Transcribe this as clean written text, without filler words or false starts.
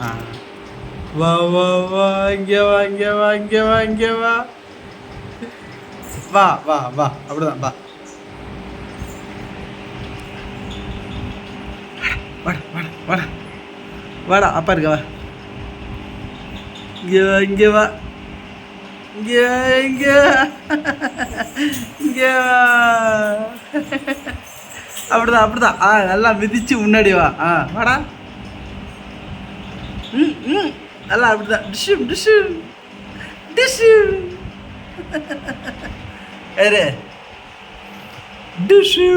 ஆ வா வா வா, இங்கே வா, இங்கே வா, இங்கே வா, இங்கே வா, வா வா வா, அப்படிதான் வா. வாடா வாடா வாடா வாடா, அப்பா இருக்க வா. இங்கே வா, இங்கே வா, இங்கே இங்கே இங்கே வா. அப்படிதான் அப்படிதான். நல்லா மிதிச்சு முன்னாடி வா. வாடா. ம் ம் நல்லா அப்படிதான். டிஷ்ஷு டிஷ்ஷு டிஷ்ஷு ஏறு டிஷ்ஷு.